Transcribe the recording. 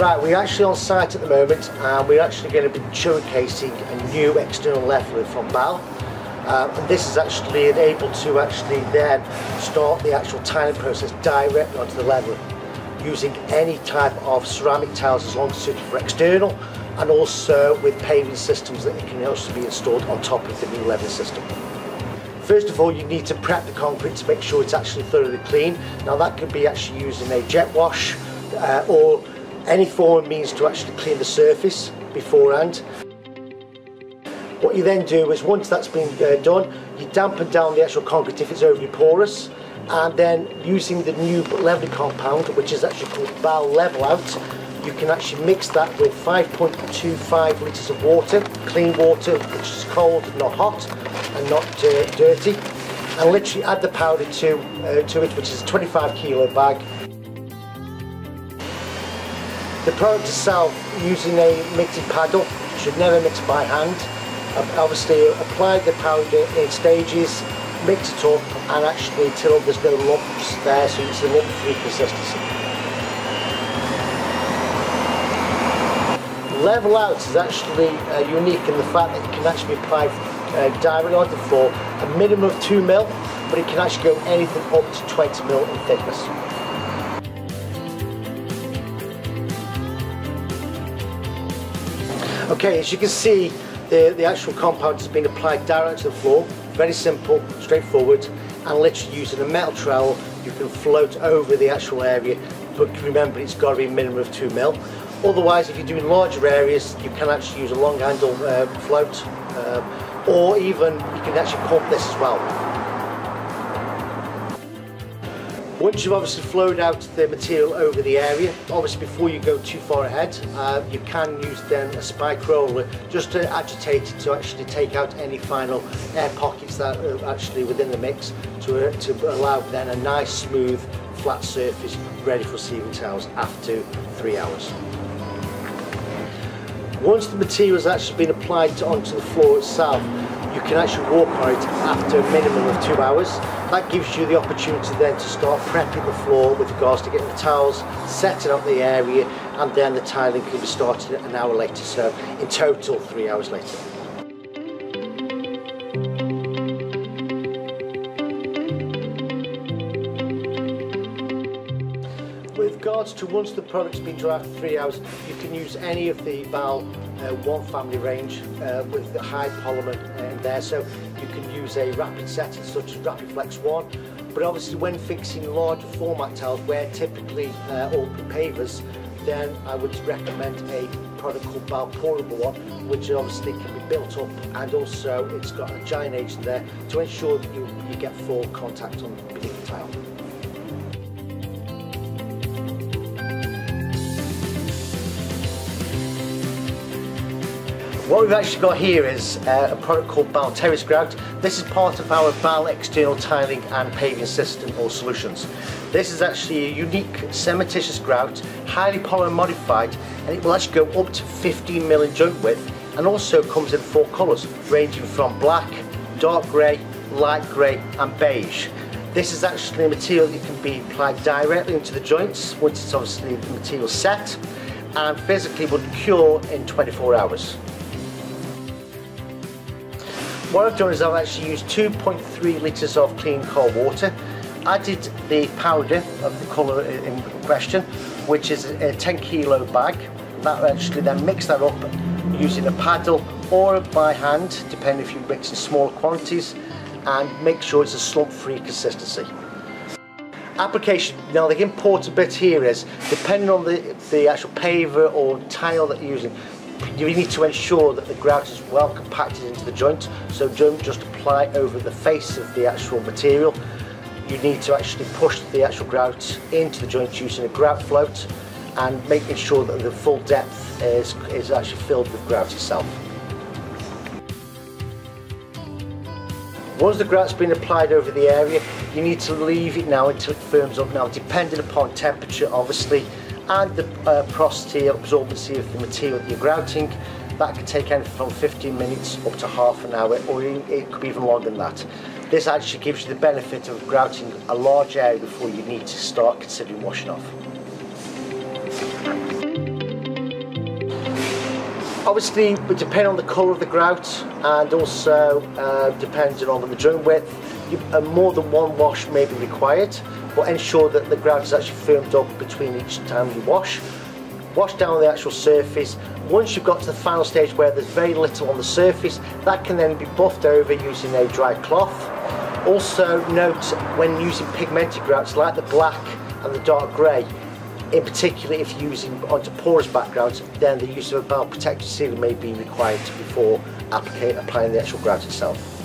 Right, we're actually on site at the moment and we're actually going to be showcasing a new external leveler from BAL. And this is actually able to actually then start the actual tiling process directly onto the leveler using any type of ceramic tiles as long as suited for external, and also with paving systems that it can also be installed on top of the new leveling system. First of all, you need to prep the concrete to make sure it's actually thoroughly clean. Now that could be actually using a jet wash or any form of means to actually clean the surface beforehand. What you then do is, once that's been done, you dampen down the actual concrete if it's overly porous, and then using the new leveling compound, which is actually called BAL Level Out, you can actually mix that with 5.25 litres of water, clean water, which is cold, not hot and not dirty, and literally add the powder to it, which is a 25 kilo bag. The product itself, using a mixing paddle, should never mix by hand. Obviously apply the powder in stages, mix it up, and actually till there's no lumps there, so it's a lump-free consistency. Level Out is actually unique in the fact that it can actually be applied directly onto the floor, a minimum of 2 mil, but it can actually go anything up to 20 mil in thickness. Okay, as you can see, the actual compound has been applied directly to the floor. Very simple, straightforward, and literally using a metal trowel you can float over the actual area, but remember it's got to be a minimum of 2 mil. Otherwise, if you're doing larger areas, you can actually use a long handle float, or even you can actually pump this as well. Once you've obviously flowed out the material over the area, obviously before you go too far ahead, you can use then a spike roller just to agitate it to actually take out any final air pockets that are actually within the mix to allow then a nice smooth flat surface ready for receiving tiles after 3 hours. Once the material has actually been applied onto the floor itself, you can actually walk on it after a minimum of 2 hours. That gives you the opportunity then to start prepping the floor with regards to getting the tiles, setting up the area, and then the tiling can be started an hour later, so in total 3 hours later. With regards to once the product's been dry after 3 hours, you can use any of the BAL One family range with the high polymer in there, so you can use a rapid setting such as Rapid Flex 1, but obviously when fixing larger format tiles where typically open pavers, then I would recommend a product called BAL Pourable One, which obviously can be built up, and also it's got a giant agent there to ensure that you get full contact on beneath the tile. What we've actually got here is a product called BAL Terrace Grout. This is part of our BAL external tiling and paving system or solutions. This is actually a unique cementitious grout, highly polymer modified, and it will actually go up to 15 mil in joint width, and also comes in 4 colours ranging from black, dark grey, light grey and beige. This is actually a material that can be applied directly into the joints once it's obviously the material set, and physically would cure in 24 hours. What I've done is I've actually used 2.3 litres of clean cold water, added the powder of the colour in question, which is a 10 kilo bag. That actually then mix that up using a paddle or by hand, depending if you mix in smaller quantities, and make sure it's a slump-free consistency. Application, now the important bit here is, depending on the actual paver or tile that you're using, you need to ensure that the grout is well compacted into the joint, so don't just apply over the face of the actual material. You need to actually push the actual grout into the joint using a grout float and making sure that the full depth is actually filled with grout itself. Once the grout's been applied over the area, you need to leave it now until it firms up. Now, depending upon temperature obviously, and the porosity, absorbency of the material that you're grouting, that can take anything from 15 minutes up to half an hour, or it could be even longer than that. This actually gives you the benefit of grouting a large area before you need to start considering washing off. Obviously, it depends on the colour of the grout, and also depending on the drum width, more than one wash may be required, but ensure that the grout is actually firmed up between each time you wash. Wash down the actual surface. Once you've got to the final stage where there's very little on the surface, that can then be buffed over using a dry cloth. Also note, when using pigmented grouts like the black and the dark grey, in particular if you're using onto porous backgrounds, then the use of a BAL protective sealer may be required before applying the actual grout itself.